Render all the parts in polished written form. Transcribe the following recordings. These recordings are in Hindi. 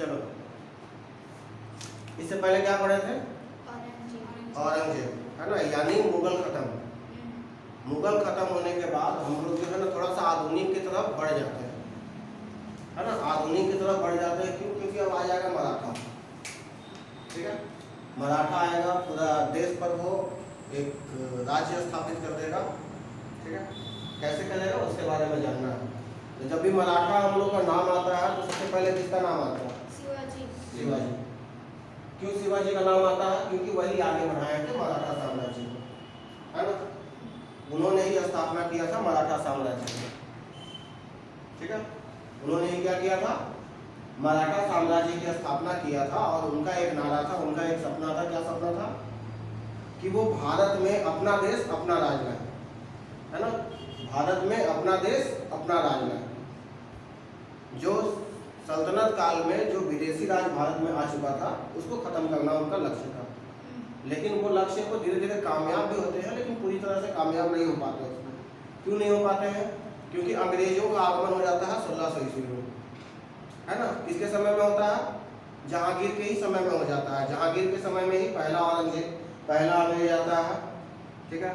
चलो इससे पहले क्या पढ़े थे? औरंगजेब, है ना, यानी मुगल खत्म। मुगल खत्म होने के बाद हम लोग जो है ना थोड़ा सा आधुनिक की तरफ बढ़ जाते हैं, है ना, आधुनिक की तरफ बढ़ जाते हैं। क्यों? क्योंकि अब आ जाएगा मराठा, ठीक है, मराठा आएगा, पूरा देश पर वो एक राज्य स्थापित कर देगा, ठीक है। कैसे करेगा उसके बारे में जानना है। तो जब भी मराठा हम लोग का नाम आता है तो सबसे पहले किसका नाम आता है? शिवाजी। शिवाजी। क्यों शिवाजी का नाम आता है? क्योंकि वही आगे बढ़ाए थे मराठा साम्राज्य को, है ना, उन्होंने ही स्थापना किया था मराठा साम्राज्य की, ठीक है। उन्होंने ही क्या किया था? मराठा साम्राज्य की स्थापना किया था। और उनका एक नारा था, उनका एक सपना था। क्या सपना था? कि वो भारत में अपना देश अपना राज लाए, है ना, भारत में अपना देश अपना राज लाए। जो सल्तनत काल में जो विदेशी राज भारत में आ चुका था उसको खत्म करना उनका लक्ष्य था। लेकिन वो लक्ष्य को धीरे धीरे कामयाब भी होते हैं, लेकिन पूरी तरह से कामयाब नहीं हो पाते उसमें। क्यों नहीं हो पाते हैं? क्योंकि अंग्रेजों का आगमन हो जाता है 1600 ईस्वी में, है ना। किसके समय में होता है? जहांगीर के ही समय में हो जाता है। जहांगीर के समय में ही पहला औरंगजेब, पहला अंग्रेज आता है, ठीक है।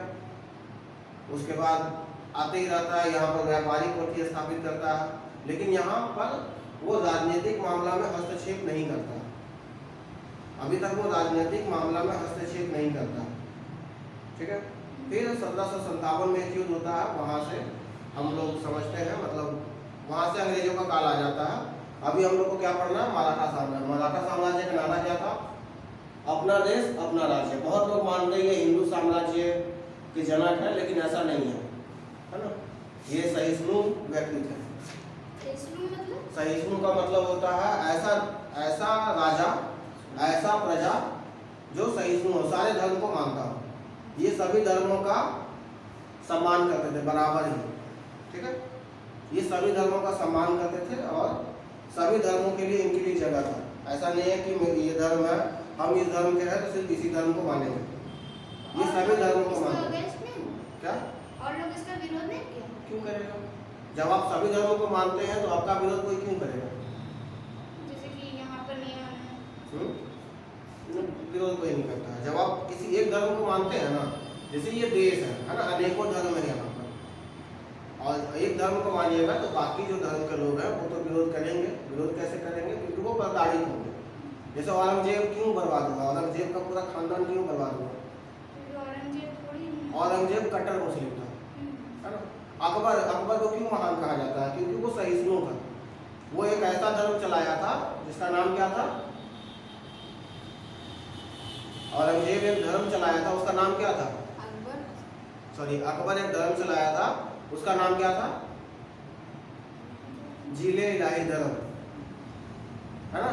उसके बाद आते ही रहता है, यहाँ पर व्यापारिक कोठी स्थापित करता है, लेकिन यहाँ पर वो राजनीतिक मामला में हस्तक्षेप नहीं करता। अभी तक वो राजनीतिक मामला में हस्तक्षेप नहीं करता, ठीक है। फिर 1757 में एक युद्ध होता है, वहाँ से हम लोग समझते हैं, मतलब वहाँ से अंग्रेजों का काल आ जाता है। अभी हम लोग को क्या पढ़ना है? मराठा साम्राज्य। मराठा साम्राज्य का नारा क्या था? अपना देश अपना राज्य। बहुत लोग मानते हैं ये हिंदू साम्राज्य के जनक है, लेकिन ऐसा नहीं है ना। ये सहिष्णु व्यक्ति थे। सहिष्णु का मतलब होता है ऐसा राजा, ऐसा प्रजा जो सहिष्णु हो, सारे धर्म को मानता हो। ये सभी धर्मों का सम्मान करते थे बराबर ही, ठीक है। ये सभी धर्मों का सम्मान करते थे और सभी धर्मों के लिए इनके लिए जगह था। ऐसा नहीं है कि ये धर्म है, हम इस धर्म के हैं तो सिर्फ इसी धर्म को मानेंगे। ये सभी धर्मों को मानते हैं। क्या? और लोग इसका विरोध नहीं किया? क्यों करेगा? जब आप सभी धर्मों को मानते हैं तो आपका विरोध कोई क्यों करेगा? जैसे कि यहाँ पर नियम है, विरोध कोई नहीं करता है। जब आप किसी एक धर्म को मानते हैं ना, जैसे ये देश है ना, अनेकों धर्म है यहाँ पर, और एक धर्म को मानिएगा तो बाकी जो धर्म के लोग हैं वो तो विरोध करेंगे। विरोध कैसे करेंगे? क्योंकि वो प्रताड़ित होंगे। जैसे औरंगजेब क्यों बर्बाद हुआ? औरंगजेब का पूरा खानदान क्यों बर्बाद हुआ? औरंगजेब कट्टर मुस्लिम था, है ना। अकबर को क्यों महान कहा जाता है? क्योंकि वो सहिष्णु था। वो एक ऐसा धर्म चलाया था जिसका नाम क्या था? औरंगजेब एक धर्म चलाया था, उसका नाम क्या था? अकबर एक धर्म चलाया था, उसका नाम क्या था? जिले इलाही धर्म, है ना।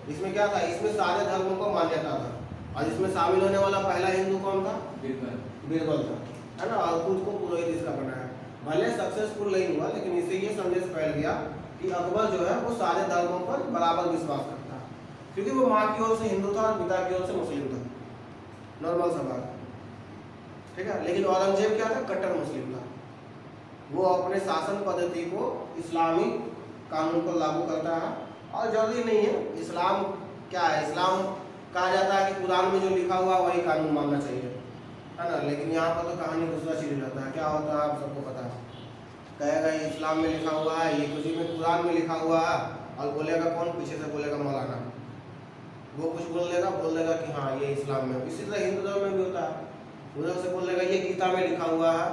इसमें क्या था? इसमें सारे धर्मों को मान्यता था। और इसमें शामिल होने वाला पहला हिंदू कौन था? बीरबल था, है ना। और खुद को पुरोहित इसका बनाया। भले सक्सेसफुल नहीं हुआ, लेकिन इससे ये संदेश फैल गया कि अकबर जो है वो सारे धर्मों पर बराबर विश्वास करता है, क्योंकि वो माँ की ओर से हिंदू था और पिता की ओर से मुस्लिम था। नॉर्मल सा बात, ठीक है। लेकिन औरंगजेब क्या था? कट्टर मुस्लिम था। वो अपने शासन पद्धति को इस्लामिक कानून को लागू करता है। और जरूरी नहीं है, इस्लाम क्या है? इस्लाम कहा जाता है कि कुरान में जो लिखा हुआ वही कानून मानना चाहिए, है ना। लेकिन यहाँ पर तो कहानी दूसरा चीज रहता है। क्या होता है आप सबको पता है। कहेगा ये इस्लाम में लिखा हुआ है, ये किसी में कुरान में लिखा हुआ है, और बोलेगा कौन? पीछे से बोलेगा मौलाना। वो कुछ बोल देगा कि हाँ ये इस्लाम में। इसी तरह हिंदू धर्म में भी होता है। उधर से बोल देगा ये गीता में लिखा हुआ है,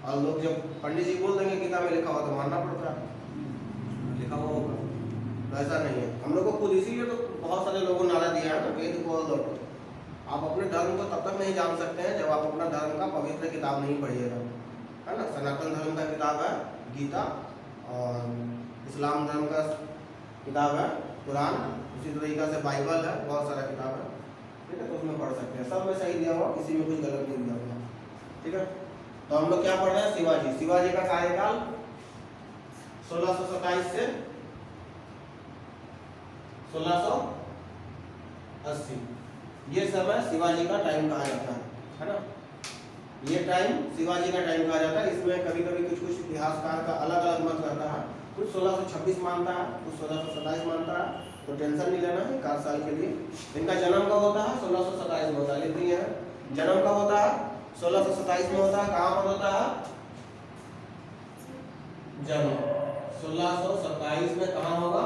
और लोग जब पंडित जी बोल देंगे गीता में लिखा हुआ तो मानना पड़ता है, लिखा हुआ होगा। तो ऐसा नहीं है। हम लोग को खुद इसीलिए तो बहुत सारे लोगों ने नारा दिया है ना, वेद को लौटो। आप अपने धर्म को तब तक नहीं जान सकते हैं जब आप अपना धर्म का पवित्र किताब नहीं पढ़िएगा, है ना। सनातन धर्म का किताब है गीता, और इस्लाम धर्म का किताब है कुरान, उसी तरीक़ा से बाइबल है, बहुत सारा किताब है, ठीक है। तो उसमें पढ़ सकते हैं। सब में सही दिया हुआ, किसी में कुछ गलत नहीं दिया हुआ, ठीक है। तो हम लोग क्या पढ़ रहे हैं? शिवाजी का कार्यकाल 1627 से 1680, ये समय शिवाजी का टाइम कहा जाता है ना। ये टाइम शिवाजी का टाइम कहा जाता है। इसमें कभी कभी कुछ इतिहासकार का अलग अलग मत रहता है। कुछ 1626 मानता है, कुछ 1627 मानता है, तो टेंशन नहीं लेना है 1 साल के लिए। इनका जन्म कब होता है? 1627 में होता है, लिख दिए हैं। जन्म कब होता है? 1627 में होता है। कहाँ पर होता है जन्म? 1627 में कहाँ होगा?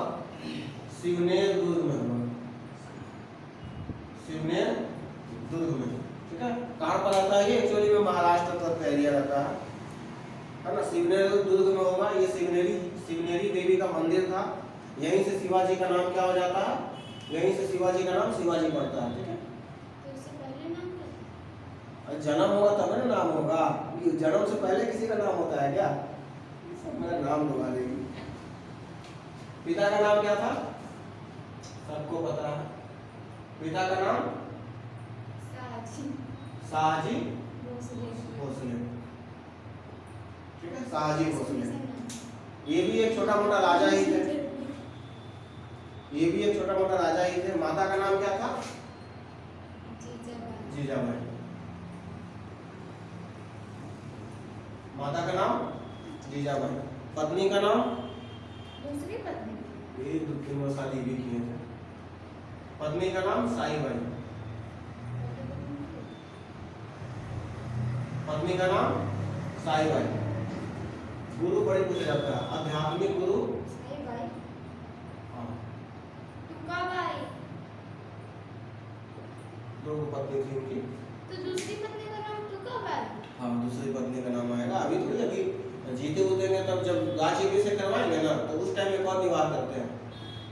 शिवनेर दुर्ग में होगा, शिवनेर दुर्ग में। ठीक है, कहाँ पर आता है ये? एक्चुअली में महाराष्ट्र तक का एरिया रहता है ना। शिवनेर दुर्ग में होगा। ये शिवनेरी देवी का मंदिर था। यहीं से शिवाजी का नाम क्या हो जाता है? यहीं से शिवाजी का नाम शिवाजी पड़ता है। ठीक है, तो इससे पहले नाम क्या? जन्म होगा तब ना नाम होगा। ये जन्म से पहले किसी का नाम होता है क्या? ये सब मेरा नाम डुबा देगी। पिता का नाम क्या था? सबको पता है। पिता का नाम शाहजी भोसले। ठीक है, शाहजी भोसले। ये भी एक छोटा मोटा राजा ही थे। ये भी एक छोटा मोटा राजा ही थे। माता का नाम क्या था? जीजाबाई। माता का नाम जीजाबाई। पत्नी का नाम? दूसरी पत्नी। ये 2-3 शादी भी किए थे। पत्नी का नाम साईबाई। पत्नी का नाम साईबाई। गुरु बड़े पूछा जाता है, आध्यात्मिक गुरु। साईबाई। हाँ, तुकाबाई। दो पत्नी थी उनकी। तो दूसरी पत्नी का नाम तुकाबाई। हाँ, दूसरी पत्नी का नाम आएगा। अभी थोड़ी, अभी जीते उतेंगे तब जब गाजी से करवाएंगे ना, तो उस टाइम एक और विवाह करते हैं,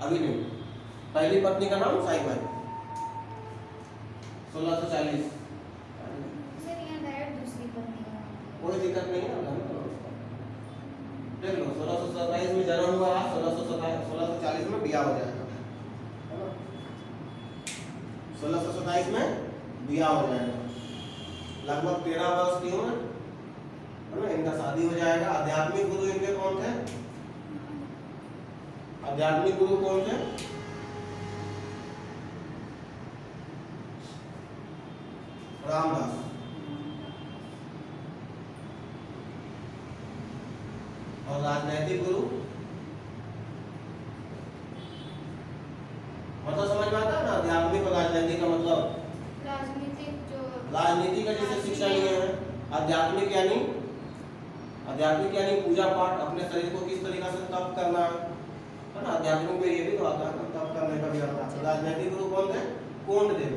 अभी नहीं। पहली पत्नी का नाम साईबाई, 1640। सर यहाँ डायरेक्ट दूसरी पत्नी का नाम। कोई दिक्कत नहीं है, देख लो। 1627 में जन्म हुआ, 1640 में ब्याह हो जाएगा, है ना। 1627 में ब्याह हो जाएगा, लगभग 13 वर्ष की उम्र, है ना। इनका शादी हो जाएगा। आध्यात्मिक गुरु इनके कौन थे? आध्यात्मिक गुरु कौन थे? रामदास। और राजनैतिक गुरु? मतलब समझ में आता है ना, आध्यात्मिक और राजनैतिक का मतलब? राजनीतिक जो राजनीति का जैसे शिक्षा लिए हैं। आध्यात्मिक यानी पूजा पाठ, अपने शरीर को किस तरीका से तप करना है ना। आध्यात्मिक में ये भी तो आता है, तप करने का भी आता है। राजनैतिक गुरु कौन थे? कोंडदेव।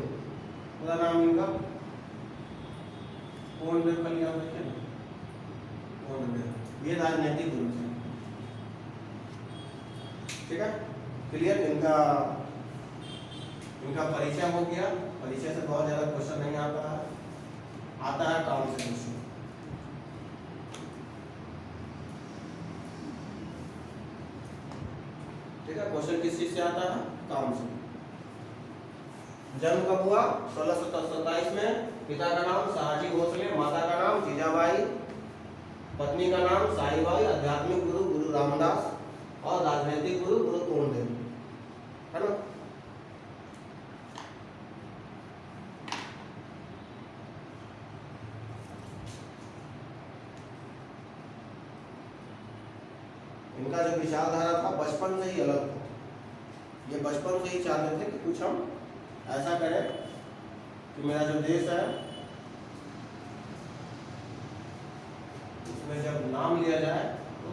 पूरा नाम इनका कोंडदेव का लिया हुआ है, कोंडदेव। ये राजनैतिक गुरु थे। ठीक है, क्लियर। इनका परिचय हो गया। परिचय से बहुत ज्यादा क्वेश्चन नहीं आता है, आता है काम से क्वेश्चन। ठीक है, क्वेश्चन किस चीज से आता है? काम से। जन्म कब हुआ? 1627 में। पिता का नाम शाहजी भोसले, माता का नाम जीजाबाई, पत्नी का नाम साईबाई, आध्यात्मिक गुरु गुरु रामदास और राजनीतिक गुरु गुरु कोंडदेव, है ना। इनका जो विचारधारा था बचपन से ही अलग था। ये बचपन से ही चाहते थे कि कुछ हम ऐसा करें कि मेरा जो देश है उसमें जब नाम लिया जाए तो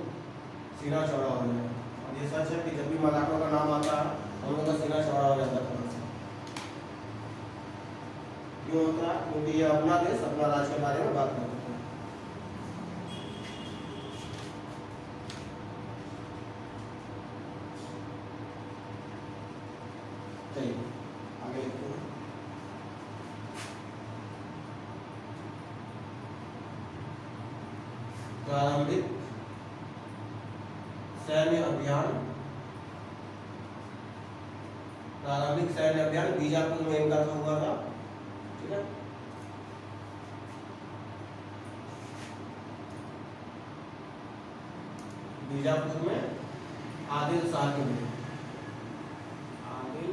सीना चौड़ा हो जाए। और ये सच है कि जब भी मराठों का नाम आता है हम लोग का सीना चौड़ा हो जाता है। क्यों होता है? क्योंकि ये अपना देश, अपना राज्य के बारे में बात करते हैं। चलिए आगे लिखते हैं। प्रारंभिक सैन्य अभियान। प्रारंभिक सैन्य अभियान बीजापुर में इनका हुआ था। ठीक है, बीजापुर में आदिल शाह के में, आदिल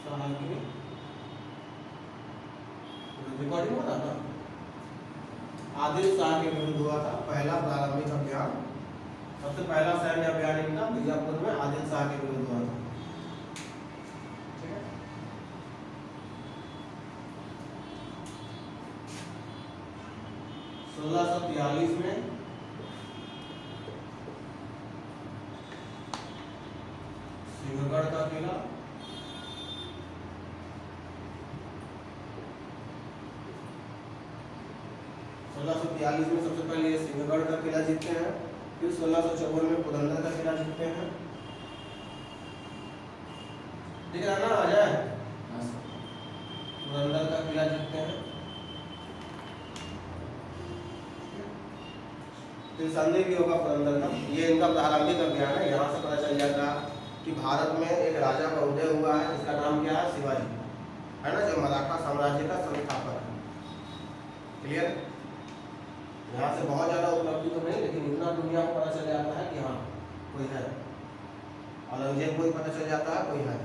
शाह की रिकॉर्डिंग हो रहा था। आदिल शाह के विरुद्ध हुआ था पहला प्रारंभिक अभियान सबसे पहला सैन्य अभियान इनका बीजापुर में आदिल शाह के विरुद्ध हुआ था। ठीक है। 1643 में सिंहगढ़ का किला, 1643 में सबसे पहले ये सिंहगढ़ का किला जीतते हैं, फिर 1654 में पुरंदर का किला जीतते हैं। दिख रहा ना, आ जाए, पुरंदर का किला जीतते हैं। फिर संधि भी होगा पुरंदर का। ये इनका प्रारंभिक अभियान है। यहाँ से पता चल जाता कि भारत में एक राजा का उदय हुआ है, जिसका नाम क्या है, शिवाजी, है ना, जो मराठा साम्राज्य का संस्थापक है। क्लियर। यहाँ से बहुत ज़्यादा उपलब्धि तो नहीं, लेकिन इतना दुनिया को पता चल जाता है कि हाँ कोई है। औरंगजेब को ही पता चल जाता है कोई है।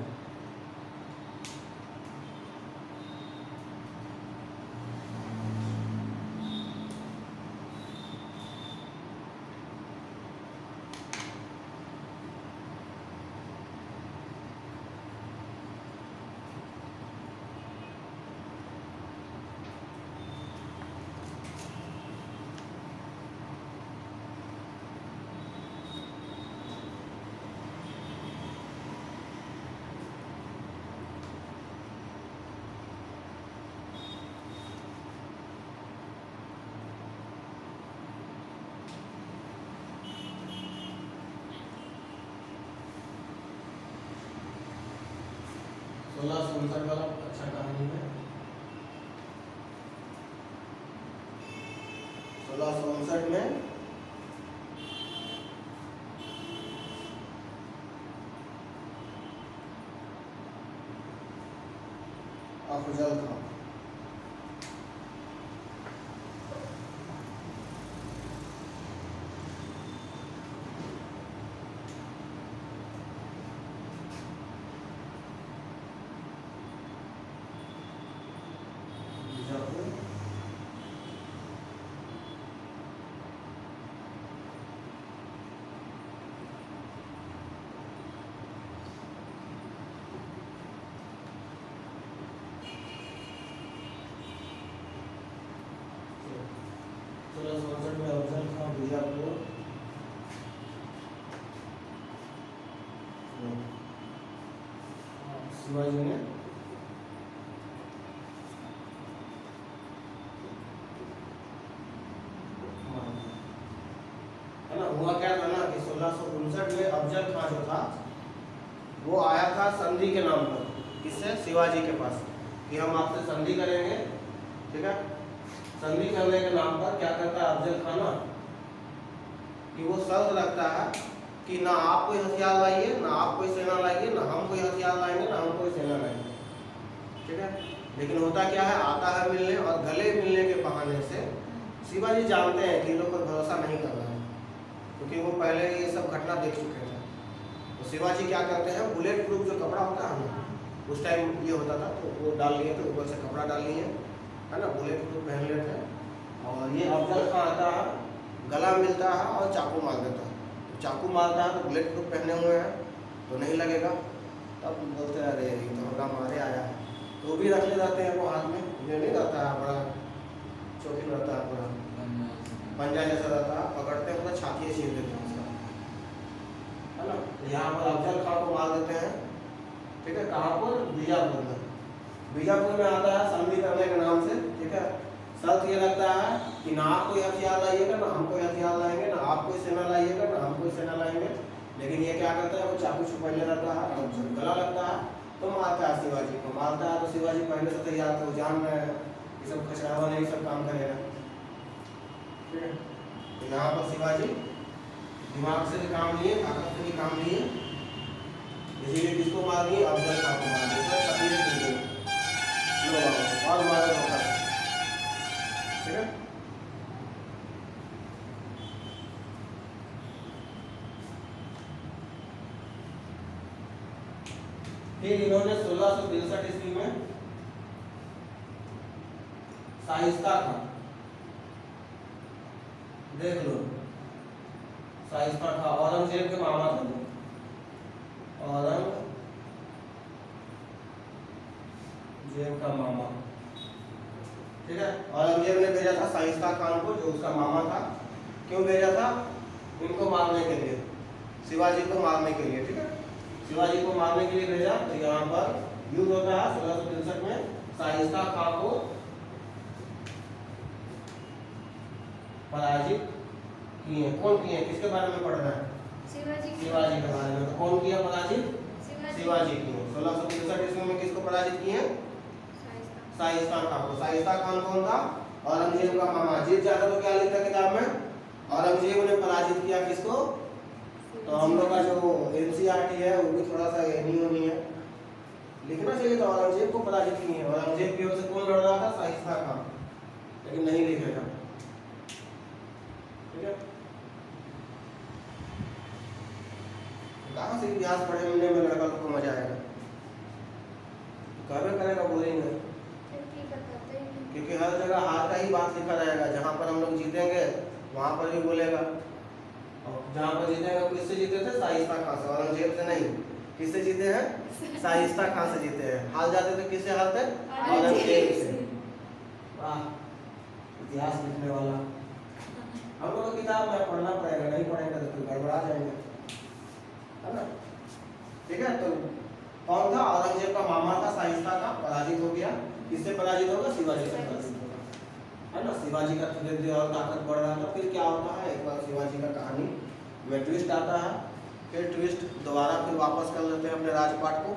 1659 वाला अच्छा कहानी है। 1659 में अफजल खां, में अफजल खां बीजापुर, शिवाजी ने है ना। हुआ क्या था ना कि 1659 में अफजल खां जो था वो आया था संधि के नाम पर, किससे, शिवाजी के पास, कि हम आपसे संधि करेंगे। ठीक है। संधि करने के नाम पर क्या करता है अफजल खान ना, कि वो शर्त रखता है कि ना आप कोई हथियार लाइए, ना आप कोई सेना लाइए, ना हम कोई हथियार लाएंगे, ना हम कोई सेना लाएंगे। ठीक है। लेकिन होता क्या है, आता है मिलने, और गले मिलने के बहाने से शिवाजी जानते हैं कि इन लोग पर भरोसा नहीं कर रहा है, क्योंकि वो पहले ये सब घटना देख चुके थे। तो शिवाजी क्या करते हैं, बुलेट प्रूफ जो कपड़ा होता है ना, उस टाइम ये होता था, तो वो डाल लिए थे, ऊपर से कपड़ा डाल लिए, है ना, बुलेट प्रूफ पहन लेते हैं। और ये अफजल खां आता है, गला मिलता है और चाकू मार देता है। तो चाकू मारता है तो बुलेट प्रूफ पहने हुए हैं तो नहीं लगेगा। तब बोलते हैं अरे ये तो हमरा मारे आया है, तो भी रख ले जाते हैं वो हाथ में, ये नहीं रहता है बड़ा चौकी रहता है, पूरा पंजा जैसा रहता है, पकड़ते हैं पूरा छाती छीन देते हैं उसका, है ना। यहाँ पर अफजल खां को मार देते हैं। ठीक है। कहाँ पर, बीजापुर में। बीजापुर में आता है संधि करने के नाम से। ठीक है। शर्त ये लगता है कि ना आप कोई हथियार लाइएगा, ना हम कोई हथियार लाएंगे, ना आप कोई सेना लाइएगा, ना हम कोई सेना लाएंगे। लेकिन ये क्या करता है, वो चाकू छुपाने रहता है, और जब गला लगता है तो मारता है शिवाजी को। मारता है तो शिवाजी पहले से तैयार थे, वो जान रहे हैं ये सब खचरावा नहीं, सब काम करेगा। ठीक है। तो यहाँ पर शिवाजी दिमाग से भी काम लिए, ताकत से भी काम लिए, इसीलिए किसको मार दिए, अफजल खां को मार दिए, और मारा धोखा। ठीक है। फिर इन्होंने 1663 ईस्वी में शाइस्ता खां, देख लो, शाइस्ता खां औरंगजेब के मामा थे वो। औरंगजेब का मामा, ठीक है। औरंगजेब ने भेजा था शाइस्ता खान को, जो उसका मामा था। क्यों भेजा था? इनको मारने के लिए, शिवाजी को मारने के लिए, ठीक है। शिवाजी को मारने के लिए भेजा। तो यहाँ पर युद्ध होता है 1663 में। शाइस्ता खां को पराजित किए। कौन किए? किसके बारे में पढ़ रहे हैं? शिवाजी शिवाजी के बारे में। तो कौन किया पराजित? शिवाजी किए। 1663 ईस्वी में किसको पराजित किए? शाइस्ता खान को। शाइस्ता खान कौन था? औरंगजेब का मामा। जीत जाता तो क्या लिखता किताब में? औरंगजेब ने पराजित किया किसको? तो हम लोग का जो एनसीईआरटी है वो भी थोड़ा सा नहीं है, लिखना चाहिए था औरंगजेब को पराजित किए। औरंगजेब की ओर से कौन लड़ रहा था? शाइस्ता खान, लेकिन नहीं लिखेगा, ठीक है। कहाँ से इतिहास पढ़ने में लड़का लोग को मजा आएगा? कहवे करेगा बोरिंग है, क्योंकि हर जगह हार का ही बात लिखा रहेगा। जहाँ पर हम लोग जीतेंगे वहाँ पर भी बोलेगा, और जहाँ पर जीतेंगे किससे जीते थे? शाइस्ता खान से, औरंगजेब से नहीं। किससे जीते हैं? शाइस्ता खान से जीते हैं। हार जाते थे किससे हारते? औरंगजेब से। वाह, इतिहास लिखने वाला। हम लोग को किताब में पढ़ना पड़ेगा, नहीं पढ़ेंगे तो फिर गड़बड़ा जाएंगे, है ना। ठीक है। तो कौन था? औरंगजेब का मामा था शाइस्ता खां, पराजित हो गया। किससे पराजित होगा? शिवाजी से पराजित होगा, है ना। शिवाजी का धीरे धीरे और ताकत बढ़ रहा था। फिर क्या होता है, एक बार शिवाजी का कहानी में ट्विस्ट आता है। फिर ट्विस्ट दोबारा फिर वापस कर लेते हैं अपने राजपाट को।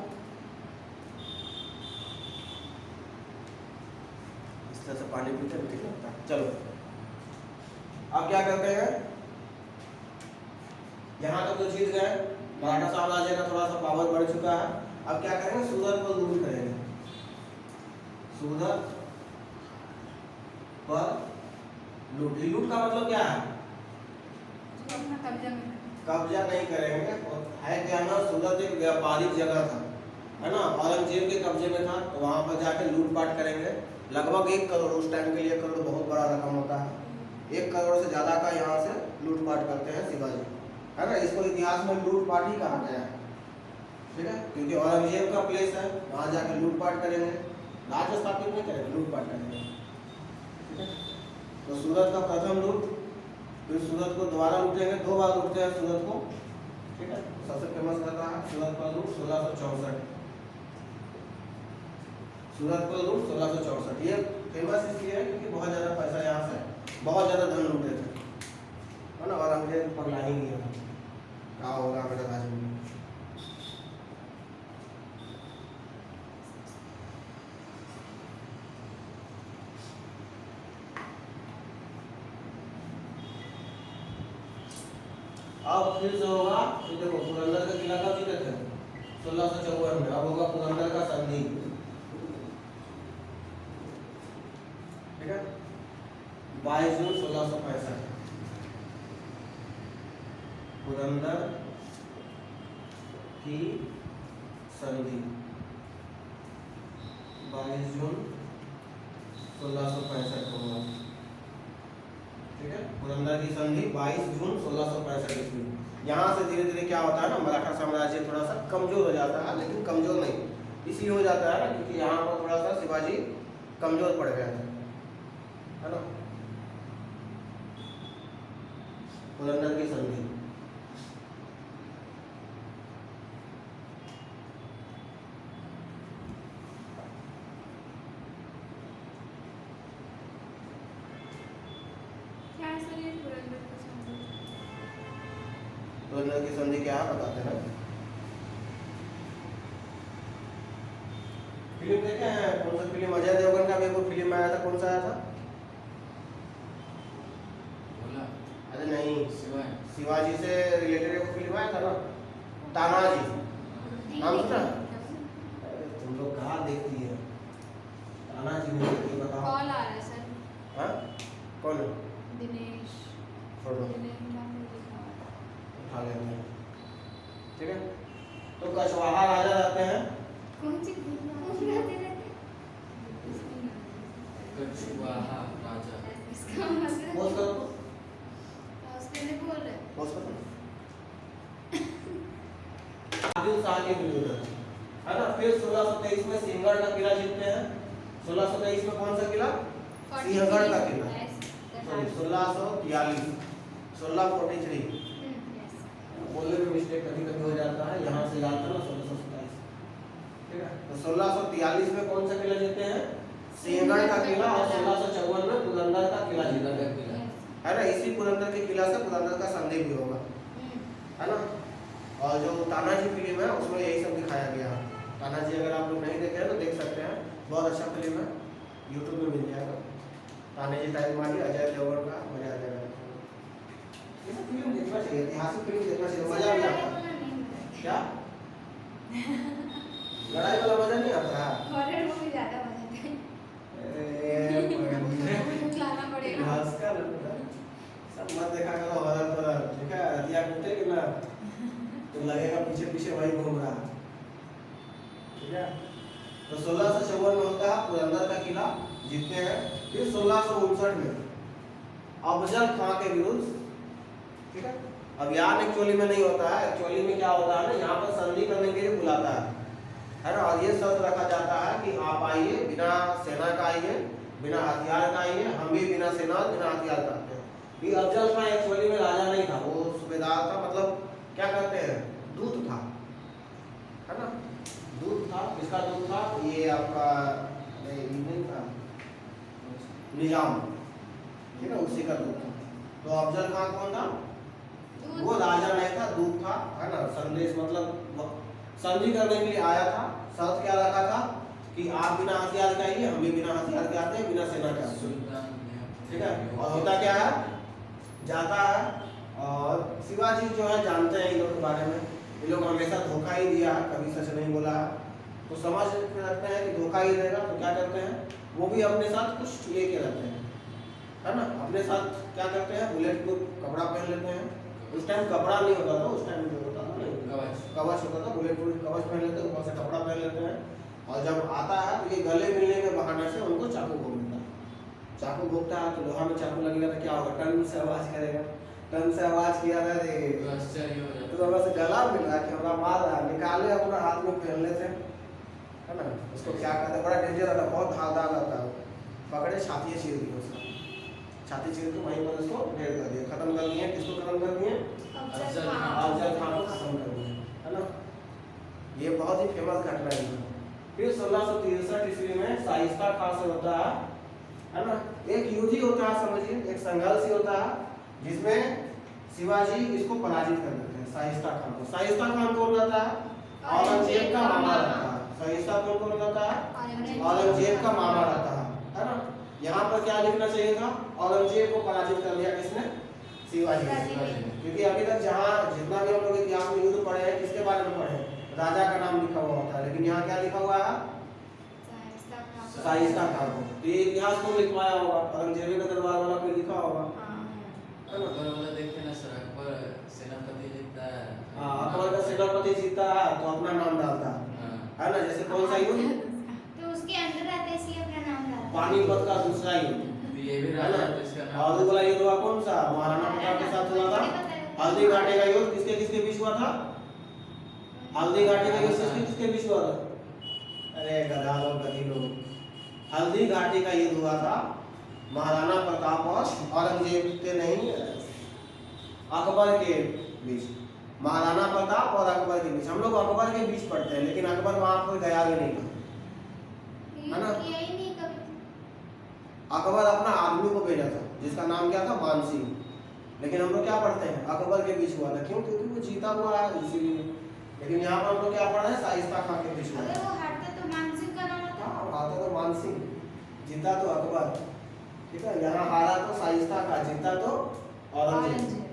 इस तरह से पानी पीते हैं, ठीक लगता है। चलो अब क्या करते हैं, यहाँ तक तो जीत गए, मराठा साम्राज्य का थोड़ा सा पावर बढ़ चुका है। अब क्या करेंगे? सूरत पर लूट करेंगे। सूरत पर लूट। लूट का मतलब क्या है? कब्जा नहीं करेंगे। है क्या ना, सूरत एक व्यापारिक जगह था, है ना। औरंगजेब के कब्जे में था, तो वहाँ पर जाके लूटपाट करेंगे। लगभग 1 करोड़, उस टाइम के लिए 1 करोड़ बहुत बड़ा रकम होता है। 1 करोड़ से ज़्यादा का यहाँ से लूटपाट करते हैं शिवाजी, है ना। इसको इतिहास में लूटपाट ही कहा गया है, ठीक है। क्योंकि औरंगजेब का प्लेस है, वहाँ जाके लूटपाट करेंगे। राज्य स्थापित नहीं करेंगे, लूटपाट करेंगे, ठीक है। तो सूरत का प्रथम लूट, फिर सूरत को दोबारा लूटेंगे। 2 बार लूटते हैं सूरत को, ठीक है। सबसे फेमस रहता है सूरत का लूट 1664। सूरत का लूट 1664 ये फेमस इसलिए है क्योंकि बहुत ज़्यादा पैसा यहाँ से, बहुत ज़्यादा धन लूटे थे, है ना। औरंगजेब पगला ही नहीं है, क्या होगा मेरा राज्य में। अब फिर से होगा, ये देखो पुरंदर का किला कब जीते थे? 1654 में। अब होगा पुरंदर का संधि, ठीक है। 22 जून 1665 पुरंदर की संधि, 22 जून 1665 को हुआ, ठीक है। पुरंदर की संधि 22 जून 1665 ईस्वी। यहाँ से धीरे धीरे क्या होता है ना, मराठा साम्राज्य थोड़ा सा कमजोर हो जाता है, लेकिन कमजोर नहीं इसलिए हो जाता है ना क्योंकि यहाँ पर थोड़ा सा शिवाजी कमजोर पड़ गया था, है ना। पुरंदर की संधि, पुरंदर की संधि क्या है बताते हैं। फिल्म देखे हैं? कौन सा फिल्म? अजय देवगन का भी कोई फिल्म आया था, कौन सा आया था? अरे नहीं, शिवाजी से रिलेटेड एक फिल्म आया था ना, तानाजी। नाम सुना? तुम लोग कहाँ देखती है? तानाजी नहीं देखती, बताओ। कॉल आ रहा है सर। हाँ कौन? दिनेश। छोड़ो, उठा लेंगे, ठीक है। तो कछवाहा राजा रहते हैं। कौन सी कछवाहा राजा। इसका मतलब बोल करो। उसके लिए बोल रहे आदिल शाह के विरुद्ध, है ना। फिर 1623 में सिंहगढ़ का किला जीतते हैं। 1623 में कौन सा किला? सिंहगढ़ का किला। सॉरी 1643, 1643 बोलने में मिस्टेक कभी कभी हो जाता है। यहाँ से याद करो 1627, ठीक है। तो 1643 में कौन सा किला जीतते हैं? सिंहगढ़ का किला। और 1654 में पुरंदर का किला जीता है ना। इसी पुरंदर के किला से पुरंदर का संधि भी होगा, है ना। और जो तानाजी फिल्म है उसमें यही सब दिखाया गया है। तानाजी अगर आप लोग नहीं देखे हैं तो देख सकते हैं, बहुत अच्छा फिल्म है, यूट्यूब में मिल जाएगा। तानाजी टाइम मारी अजय देवगन का, मजा आ जाएगा। ये सब फिल्म देखना चाहिए, ऐतिहासिक फिल्म देखना चाहिए, मजा भी आता है। क्या लड़ाई वाला मजा नहीं आता है? हॉरर मूवी ज्यादा मजा आता है। लाना पड़ेगा। आजकल सब मत देखा करो हॉरर तो, ठीक है। हथिया कूटेगी ना तो लगेगा पीछे पीछे वही घूम रहा है, ठीक है। तो 1654 में होता है पुरंदर का किला जीतते हैं। फिर 1659 में अफजल खां के विरुद्ध, ठीक है। अब यहाँ एक्चुअली में नहीं होता है, एक्चुअली में क्या होता है ना, यहाँ पर संधि करने के लिए बुलाता है ना। और ये शर्त रखा जाता है कि आप आइए, बिना सेना का आइए, बिना हथियार का आइए, हम भी बिना सेना बिना हथियार का आते हैं। ये अफजल खां एक्चुअली में राजा नहीं था, वो सूबेदार था, मतलब क्या कहते हैं, दूत था, है ना। दूत था, किसका दूत था? ये आपका नहीं था, निजाम, ठीक है, उसी का दूत था। तो अफजल खां कौन था? वो राजा नहीं था, दूत था, है ना। संदेश मतलब संधि करने के लिए आया था। शर्त क्या रखा था कि आप बिना हथियार के आइए, हम भी बिना हथियार के आते हैं, बिना सेना के आते हैं, ठीक है। और होता क्या है, जाता है। और शिवाजी जो है जानते हैं इन लोग के बारे में, ये लोग हमेशा धोखा ही दिया, कभी सच नहीं बोला है। तो समझ रखते हैं कि धोखा ही देगा, तो क्या करते हैं, वो भी अपने साथ कुछ लेके रहते हैं, है ना। अपने साथ क्या करते हैं, बुलेट प्रूफ कपड़ा पहन लेते हैं। उस टाइम कपड़ा नहीं होता था, उस टाइम जो होता था ना कवच होता था, बुलेट प्रूफ कवच पहन लेते हैं, ऊपर से कपड़ा पहन लेते हैं। और जब आता है तो ये गले मिलने के बहाने से उनको चाकू घोंप देता है। चाकू घोंपता है तो लोहा में चाकू लगेगा तो क्या होगा, टन से आवाज करेगा। टन से आवाज किया था तो बस गला मिला कि हमारा मार रहा, निकाले अपना हाथ में पहन लेते, है ना। उसको क्या कहते हैं, बड़ा डेंजर रहता, बहुत धारदार रहता है। पकड़े, छाती चीर दी उसका, छाती चीर के वहीं पर उसको ढेर कर दिया, खत्म कर दिए। किसको खत्म कर दिए? अफजल खां को खत्म कर दिए, है ना। ये बहुत ही फेमस घटना है। फिर 1663 ईस्वी में शाइस्ता खां से होता है ना। एक युद्ध ही होता है, समझिए, एक संघर्ष ही होता है, जिसमें शिवाजी इसको पराजित कर देते हैं, शाइस्ता खान को। शाइस्ता खान कौन रहता है? औरंगजेब का मामा रहता है। शाइस्ता कौन रहता है? औरंगजेब का मामा रहता है ना। यहाँ पर क्या लिखना चाहिए था, औरंगजेब को पराजित कर दिया किसने? शिवाजी ने। क्योंकि अभी तक जहाँ जितना भी हम लोग इतिहास में युद्ध पढ़े हैं, किसके बारे में पढ़े हैं? राजा का नाम लिखा हुआ होता है, लेकिन यहाँ क्या लिखा हुआ है? शाइस्ता खान को। तो ये इतिहास कौन लिखवाया होगा? औरंगजेब का दरबार वाला कोई लिखा होगा, है ना। हाँ, अकबर का सेनापति जीता है तो अपना नाम डालता है ना। जैसे कौन सा युद्ध? तो उसके अंदर रहते हैं इसलिए अपना नाम डालते हैं। पानीपत का दूसरा युद्ध, ये भी राजा है जिसका नाम और वाला युद्ध हुआ कौन सा? महाराणा प्रताप के साथ हुआ था। हल्दी घाटी का युद्ध किसके किसके बीच हुआ था? हल्दी घाटी का युद्ध किसके किसके बीच हुआ था? अरे गधा लोग, गधी लोग। हल्दी घाटी का युद्ध हुआ था महाराणा प्रताप और औरंगजेब के नहीं, अकबर के बीच। महाराणा प्रताप और अकबर के बीच। हम लोग अकबर के बीच पढ़ते हैं, लेकिन अकबर वहां पर गया भी नहीं था, है ना। किया ही नहीं कभी। अकबर अपना आदमी को भेजा था, जिसका नाम क्या था? मान सिंह। लेकिन हम लोग क्या पढ़ते हैं, अकबर के बीच हुआ था। क्यों? क्योंकि वो जीता हुआ है इसीलिए। लेकिन यहाँ पर हम लोग क्या पढ़ रहे हैं? शाइस्ता खां के बीच हुआ। अगर वो हारता तो मानसिंह का नाम होता। हाँ, हारता तो मान सिंह, जीता तो अकबर, ठीक है। यहाँ हारा तो शाइस्ता खां, जीता तो औरंगजेब।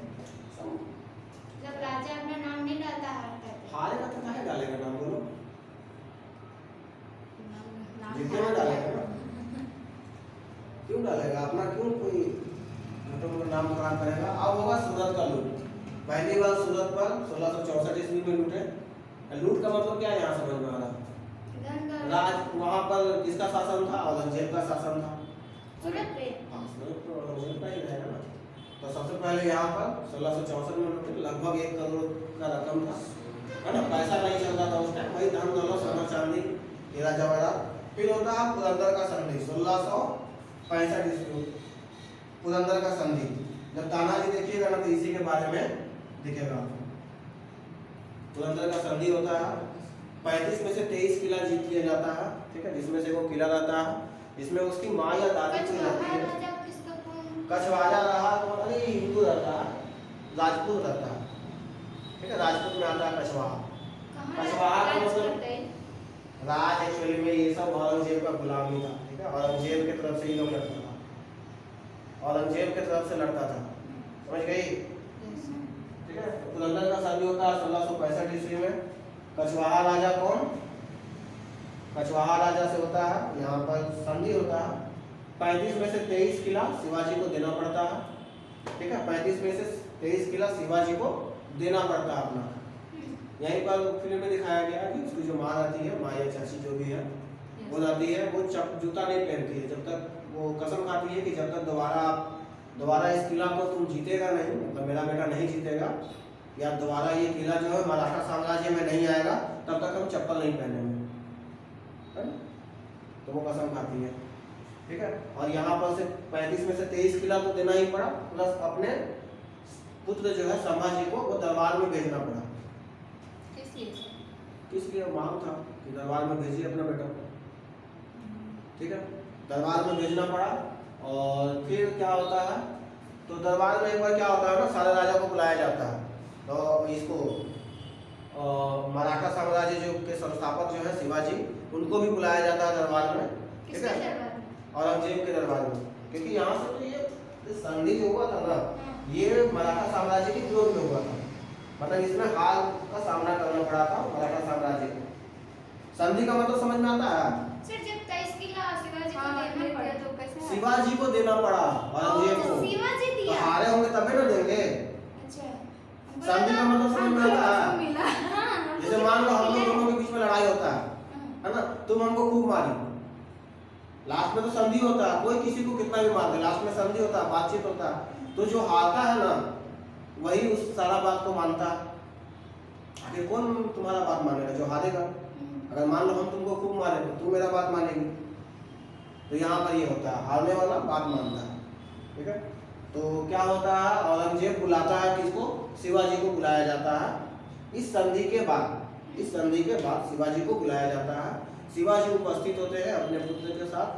जब राजा अपना नाम नहीं डालता, हारता है। हारेगा तो काहे डालेगा नाम? बोलो, नाम जीतने में डालेगा ना, क्यों डालेगा अपना? क्यों कोई मतलब नाम खराब करेगा? अब होगा सूरत का लूट। पहली बार सूरत पर 1664 ईस्वी में लूटे। लूट का मतलब क्या है यहाँ समझ में आ रहा? राज वहाँ पर किसका शासन था? औरंगजेब का शासन था। सूरत पे? हाँ, सूरत पर औरंगजेब का ही रहेगा ना। तो सबसे पहले यहाँ पर 1664 में लूटे, लगभग 1 करोड़ का रकम था, है ना। पैसा नहीं चलता था उस टाइम, वही धन दौलत सोना चांदी हीरा जवाहरात। फिर होता है पुरंदर का संधि 1665 ईस्वी, पुरंदर का संधि। जब तानाजी देखिएगा ना तो इसी के बारे में दिखेगा। पुरंदर का संधि होता है, 35 में से 23 किला जीत लिया जाता है, ठीक है, जिसमें से वो किला रहता है, इसमें उसकी माँ या दादी की रहती है। कछवाहा रहा तो अरे हिंदू रहता है, राजपूत रहता है, ठीक है, राजपूत में आता है कछवाहा। कछवाहा का मतलब राज एक्चुअली में ये सब औरंगजेब का गुलामी था, ठीक है, औरंगजेब की तरफ से ये लोग लड़ता था, औरंगजेब की तरफ से लड़ता था, समझ गई, ठीक है। तो पुरंदर का संधि होता है 1665 ईस्वी में। कछवाहा राजा कौन, कछवाहा राजा से होता है, यहाँ पर संधि होता है। 35 में से 23 किला शिवाजी को देना पड़ता है, ठीक है, 35 में से 23 किला शिवाजी को देना पड़ता है अपना। यहीं पर फिल्म में दिखाया गया कि उसकी जो माँ रहती है, माँ या चाची जो भी है, वो रहती है, वो जूता नहीं पहनती है जब तक, वो कसम खाती है कि जब तक दोबारा इस किला को तुम जीतेगा नहीं, मतलब मेरा बेटा नहीं जीतेगा, या दोबारा ये किला जो है मराठा साम्राज्य में नहीं आएगा, तब तक हम चप्पल नहीं पहनेंगे, है ना? तो वो कसम खाती है, ठीक है। और यहाँ पर से 35 में से 23 किला तो देना ही पड़ा, प्लस अपने पुत्र जो है संभाजी को वो दरबार में भेजना पड़ा। किस लिए मांग था कि दरबार में भेजिए अपना बेटा को, ठीक है, दरबार में भेजना पड़ा। और फिर क्या होता है, तो दरबार में एक बार क्या होता है ना, सारे राजा को बुलाया जाता है, तो इसको मराठा साम्राज्य जो के संस्थापक जो है शिवाजी, उनको भी बुलाया जाता है दरबार में, ठीक है, औरंगजेब के दरबार में, क्योंकि यहाँ से तो ये संधि जो हुआ था ना, ये मराठा साम्राज्य के विरोध में हुआ था, मतलब इसमें हार का सामना करना पड़ा था मराठा साम्राज्य को। संधि का मतलब समझ में आता है सर, जब 23 किला शिवाजी को देना पड़ा तो कैसे? शिवाजी को देना पड़ा औरंगजेब को, शिवाजी तो दिया, हारे होंगे तभी ना देंगे। अच्छा, संधि का मतलब समझ में आता है, जैसे मान लो हम लोग दोनों के बीच में लड़ाई होता है ना, तुम हमको खूब मारी, लास्ट में तो संधि होता है, कोई किसी को कितना भी मार दे, लास्ट में संधि होता है, बातचीत होता है, तो जो हारता है ना वही उस सारा बात को मानता है। आखिर कौन तुम्हारा बात मानेगा, जो हारेगा। अगर मान लो हम तुमको खूब मारे तो तुम मेरा बात मानेगी, तो यहाँ पर ये होता है, हारने वाला बात मानता है, ठीक है। तो क्या होता है, औरंगजेब बुलाता है किसको, शिवाजी को बुलाया जाता है। इस संधि के बाद शिवाजी को बुलाया जाता है, शिवाजी उपस्थित होते हैं अपने पुत्र के साथ,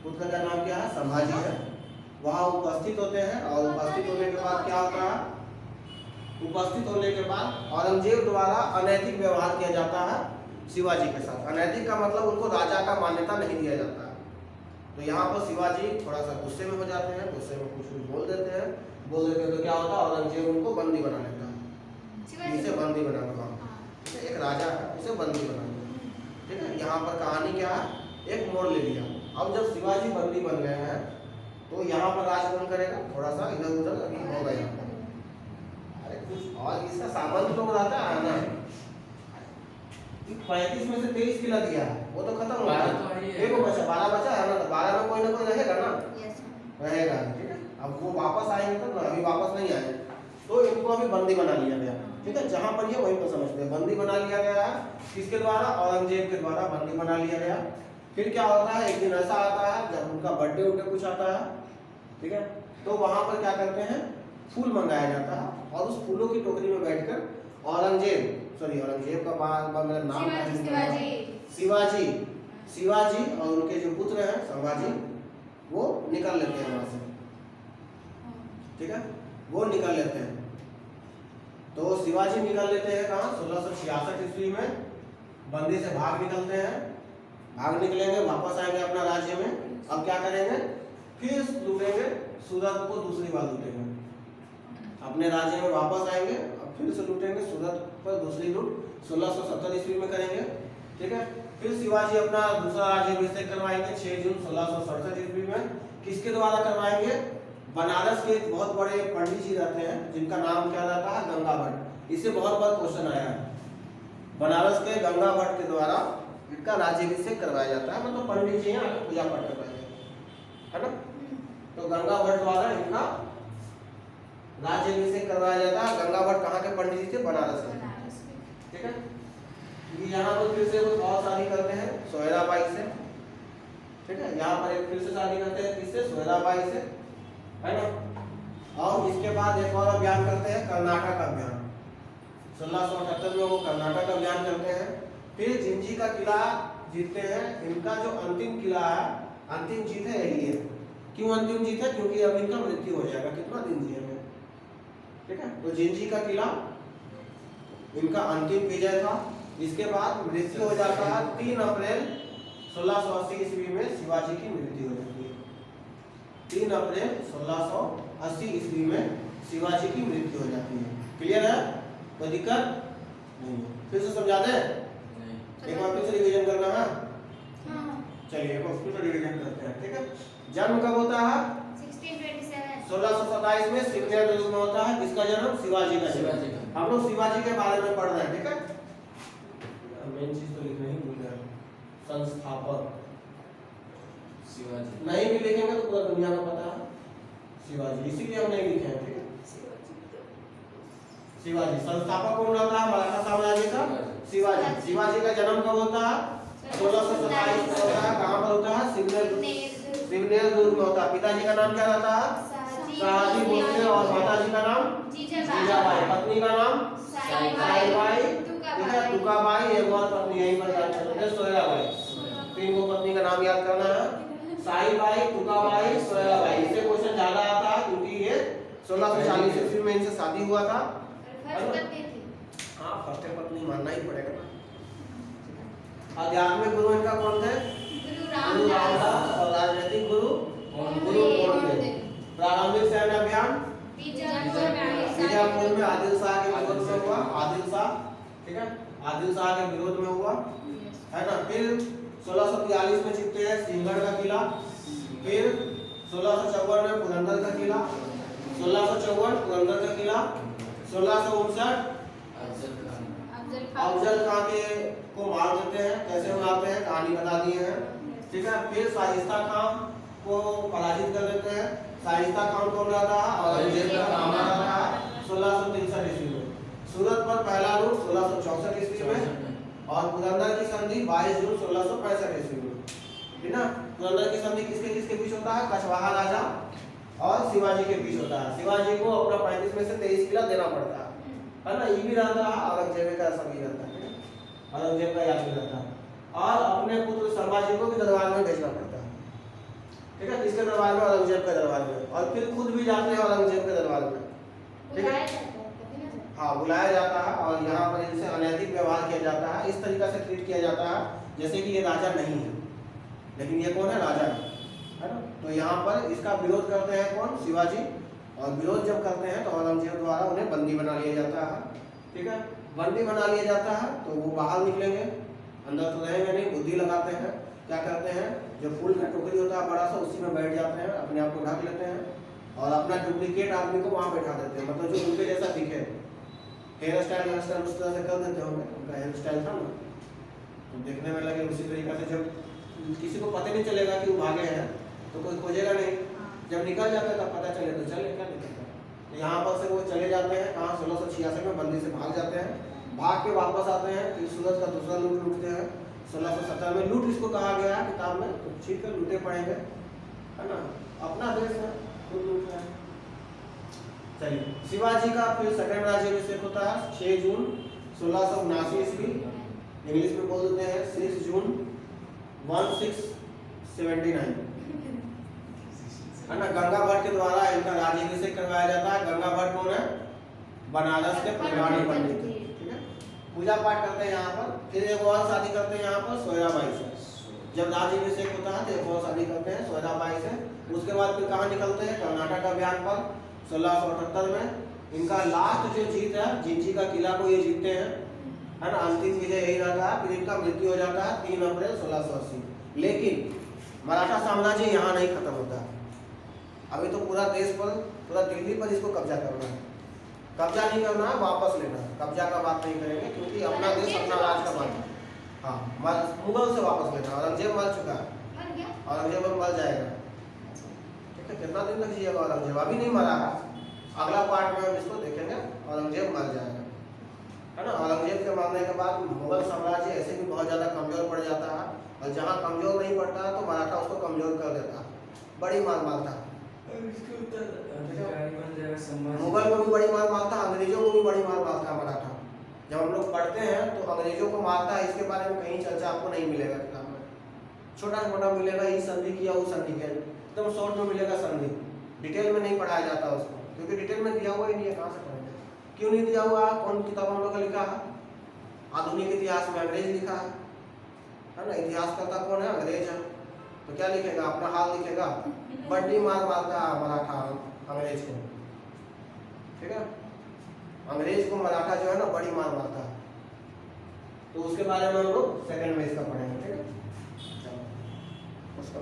पुत्र का नाम क्या है, संभाजी है, वहाँ उपस्थित होते हैं। और उपस्थित होने के बाद क्या होता है, उपस्थित होने के बाद औरंगजेब द्वारा अनैतिक व्यवहार किया जाता है शिवाजी के साथ। अनैतिक का मतलब उनको राजा का मान्यता नहीं दिया जाता है। तो यहाँ पर शिवाजी थोड़ा सा गुस्से में हो जाते हैं, गुस्से में कुछ बोल देते हैं तो क्या होता है, औरंगजेब उनको बंदी बना लेता है, इसे बंदी बना लेता है, एक राजा है, इसे बंदी बना लेता है, ठीक है। यहाँ पर कहानी क्या है, एक मोड़ ले लिया। अब जब शिवाजी बंदी बन गए हैं तो यहाँ पर राज कौन करेगा, थोड़ा सा इधर उधर अभी हो गया, अरे कुछ और इसका सामंत लोग रहता है ना। 35 में से 23 किला दिया, वो तो खत्म हो गया, देखो बचा 12 बचा है ना, तो 12 में कोई ना कोई रहेगा ना, रहेगा, ठीक है। अब वो वापस आएंगे तब ना, अभी वापस नहीं आए, तो इनको अभी बंदी बना लिया गया, ठीक है। जहाँ पर ये वहीं पर समझते हैं, बंदी बना लिया गया है, किसके द्वारा, औरंगजेब के द्वारा बंदी बना लिया गया। फिर क्या होता है, एक दिन ऐसा आता है जब उनका बर्थडे उठे कुछ आता है, ठीक है, तो वहाँ पर क्या करते हैं, फूल मंगाया जाता है, और उस फूलों की टोकरी में बैठकर औरंगजेब का मेरा नाम शिवाजी और उनके जो पुत्र हैं संभाजी, वो निकल लेते हैं वहां से, ठीक है, वो निकल लेते हैं। तो शिवाजी निकल लेते हैं कहाँ, 1666 ईस्वी में बंदी से भाग निकलते हैं, भाग निकलेंगे, वापस आएंगे अपना राज्य में। अब क्या करेंगे, फिर लूटेंगे सूरत को, दूसरी बार लूटेंगे, अपने राज्य में वापस आएंगे, अब फिर से लूटेंगे सूरत पर, दूसरी लूट 1670 ईस्वी में करेंगे, ठीक है। फिर शिवाजी अपना दूसरा राज्याभिषेक करवाएंगे 6 जून 1667 ईस्वी में। किसके द्वारा करवाएंगे, बनारस के एक बहुत बड़े पंडित जी रहते हैं जिनका नाम क्या रहता है, गंगा भट्ट। इससे बहुत बार क्वेश्चन आया है, बनारस के गंगा भट्ट के द्वारा इनका राज्याभिषेक करवाया जाता है, मतलब पंडित जी हैं पूजा पाठ करवाएंगे, है ना। तो गंगा भट्ट द्वारा इनका राज्याभिषेक करवाया जाता है। गंगा भट्ट कहाँ के पंडित जी थे? बनारस के। बनारस में। ठीक है, ये यहाँ पर फिर से वो और शादी करते हैं सोहेराबाई से। ठीक है, यहाँ पर एक फिर से शादी करते हैं किससे? सोहेराबाई से, है ना। और इसके बाद एक और अभियान करते हैं, कर्नाटक अभियान। 1678 में वो कर्नाटक अभियान करते हैं। फिर जिंजी का किला जीतते हैं। इनका जो अंतिम किला है, अंतिम जीत है यही है। क्यों अंतिम जीत है? क्योंकि अब इनका मृत्यु हो जाएगा, कितना दिन जिएंगे। ठीक है, तो जिंजी का किला इनका अंतिम विजय था। इसके बाद मृत्यु हो जाता है 3 अप्रैल 1680 ईस्वी में शिवाजी की मृत्यु हो जाती है। 3 अप्रैल 1680 ईस्वी में शिवाजी की मृत्यु हो जाती है। क्लियर है? कोई दिक्कत नहीं? फिर से समझा दें? एक बार फिर से रिवीजन करना है। हाँ। चलिए एक बार फिर से रिवीजन करते हैं। ठीक है, जन्म कब होता है? 1627। 1627 में सिवनेर दुर्ग में होता है। किसका जन्म? शिवाजी का शिवाजी जन्म। का। हम लोग शिवाजी के बारे में पढ़ रहे हैं। ठीक है, मेन चीज तो लिखना ही भूल गए, संस्थापक। शिवाजी नहीं भी लिखेंगे तो पूरा दुनिया में पता है शिवाजी, इसीलिए हम नहीं लिखे हैं। ठीक है, शिवाजी संस्थापक कौन रहता है मराठा साम्राज्य का? शिवाजी। शिवाजी का जन्म कब होता है? 1627 में होता है। कहाँ पर होता है? सिवनेर दुर्ग में होता है। पिताजी का नाम क्या रहता है? शाहजी भोसले। और माताजी का नाम? जीजाबाई। पत्नी का नाम? साईबाई। ठीक है, तुकाबाई। एक और पत्नी यहीं पर याद करते हैं, सोहेराबाई। 3 को पत्नी का नाम याद करना है, साईबाई, तुकाबाई, सोहेराबाई। इससे क्वेश्चन ज्यादा आता है क्योंकि ये 1640 ईस्वी में इनसे शादी हुआ था। हाँ, फर्स्ट पत्नी मानना ही पड़ेगा ना। आध्यात्मिक गुरु इनका कौन थे? गुरु रामदास। और राजनीतिक गुरु? गुरु गोविंद। प्रारंभिक सैन्य अभियान बीजापुर में आदिल शाह के विरोध में हुआ। आदिल शाह, ठीक है, आदिल शाह के विरोध में हुआ, है ना। फिर 1643 में जीतते हैं सिंहगढ़ का किला। फिर 1654 में पुरंदर का किला। 1654 पुरंदर का किला। 1659 अफजल खां के को मार देते हैं। कैसे मारते हैं कहानी बता दिए हैं। ठीक है, फिर शाइस्ता खान को पराजित कर देते हैं। शाइस्ता खान कौन रहता है? औरंगजेब का मामा रहता है। 1663 ईस्वी में सूरत पर पहला लूट 1664 ईस्वी में। और पुरंदर की संधि 22 जून 1665 ईस्वी में। ठीक ना। पुरंदर की संधि किसके किसके बीच होता है? कछवाहा राजा और शिवाजी के बीच होता है। शिवाजी को अपना 35 में से 23 किला देना पड़ता है ना। ये भी रहता है, औरंगजेब का सभी रहता है, औरंगजेब का याद भी रहता है। और अपने पुत्र संभाजी को भी दरबार में भेजना पड़ता है। ठीक है, किसके दरबार में? औरंगजेब के दरबार में। और फिर खुद भी जाते हैं औरंगजेब के दरबार में। ठीक है, हाँ, बुलाया जाता है और यहाँ पर इनसे अनैतिक व्यवहार किया जाता है। इस तरीका से ट्रीट किया जाता है जैसे कि ये राजा नहीं है, लेकिन ये कौन है? राजा है ना। तो यहाँ पर इसका विरोध करते हैं कौन? शिवाजी। और विरोध जब करते हैं तो औरंगजेब द्वारा उन्हें बंदी बना लिया जाता है। ठीक है, बंदी बना लिया जाता है तो वो बाहर निकलेंगे, अंदर तो रहेंगे नहीं। बुद्धि लगाते हैं, क्या करते हैं? जो फूल का टोकरी होता है बड़ा सा, उसी में बैठ जाते हैं, अपने आप को ढक लेते हैं और अपना डुप्लीकेट आदमी को वहाँ बैठा देते हैं, मतलब जो उनके जैसा दिखे। हेयर स्टाइल उस तरह से कर देते होंगे, उनका हेयर स्टाइल था ना, तो देखने में लगे उसी तरीके से। जब किसी को पता नहीं चलेगा कि वो भागे हैं तो कोई खोजेगा नहीं। जब निकल जाता है तब पता चले तो चले, क्या दिक्कत है। तो यहाँ पर से वो चले जाते हैं कहाँ? 1686 में बंदी से भाग जाते हैं। भाग के वापस आते हैं, फिर सूरत का दूसरा लूट लूटते हैं। 1670 में लूट इसको कहा गया है किताब में, तो ठीक है, लूटे पड़ेंगे, है ना। अपना देश है, खुद लूट रहे हैं। चलिए, शिवाजी का फिर सेकंड राज्याभिषेक होता है 6 जून 1679 ईस्वी। इंग्लिश में बोल देते हैं 6 जून 1679, है ना। गंगा भट्ट के द्वारा इनका राज्याभिषेक करवाया जाता है। गंगा भट्ट कौन है? बनारस के पुरानी पंडित, ठीक है। पूजा पाठ करते हैं यहाँ पर। फिर एक और शादी करते हैं यहाँ पर सोहेराबाई से। जब राज्याभिषेक होता है तो एक और शादी करते हैं सोहेराबाई से। उसके बाद फिर कहाँ निकलते हैं? कर्नाटक अभियान पर 1678 में। इनका लास्ट जो जीत है, जिंजी का किला को ये जीतते हैं, है ना। अंतिम विजय यही रहता है। फिर इनका मृत्यु हो जाता है 3 अप्रैल 1680। लेकिन मराठा साम्राज्य यहाँ नहीं खत्म होता। अभी तो पूरा देश पर, पूरा दिल्ली पर इसको कब्जा करना है। कब्जा नहीं करना है, वापस लेना है। कब्जा का बात नहीं करेंगे क्योंकि अपना देश अपना राज का मालिक है। हाँ, मुगल से वापस लेना। औरंगजेब मर चुका है, औरंगजेब अब मर जाएगा। ठीक है, कितना दिन तक जिएगा औरंगजेब? अभी नहीं मरा है, अगला पार्ट में हम इसको देखेंगे, औरंगजेब मर जाएगा, है ना। औरंगजेब के मरने के बाद मुगल साम्राज्य ऐसे भी बहुत ज़्यादा कमज़ोर पड़ जाता है, और जहाँ कमज़ोर नहीं पड़ता तो मराठा उसको कमज़ोर कर देता, बड़ी मार मारता। मुगल को भी बड़ी मार मारता, अंग्रेजों को भी बड़ी मार मारता है मराठा। जब हम लोग पढ़ते हैं तो अंग्रेजों को मारता है, इसके बारे में कहीं चर्चा आपको नहीं मिलेगा किताब में। छोटा मोटा मिलेगा, ये संधि किया वो संधि किया, एकदम शॉर्ट में मिलेगा संधि, डिटेल में नहीं पढ़ाया जाता उसको, क्योंकि डिटेल में दिया हुआ ही नहीं है, कहाँ से पढ़ेंगे। क्यों नहीं दिया हुआ? कौन किताब हम लोग का लिखा है? आधुनिक इतिहास में अंग्रेज लिखा है ना। इतिहास करता कौन है? अंग्रेज है। तो क्या लिखेगा? अपना हाल लिखेगा, बड़ी मार मारता मराठा अंग्रेज को, ठीक है। अंग्रेज को मराठा जो है ना बड़ी मार मारता है, तो उसके बारे में हम लोग सेकंड में इसका पढ़ेंगे, ठीक है। चलो उसका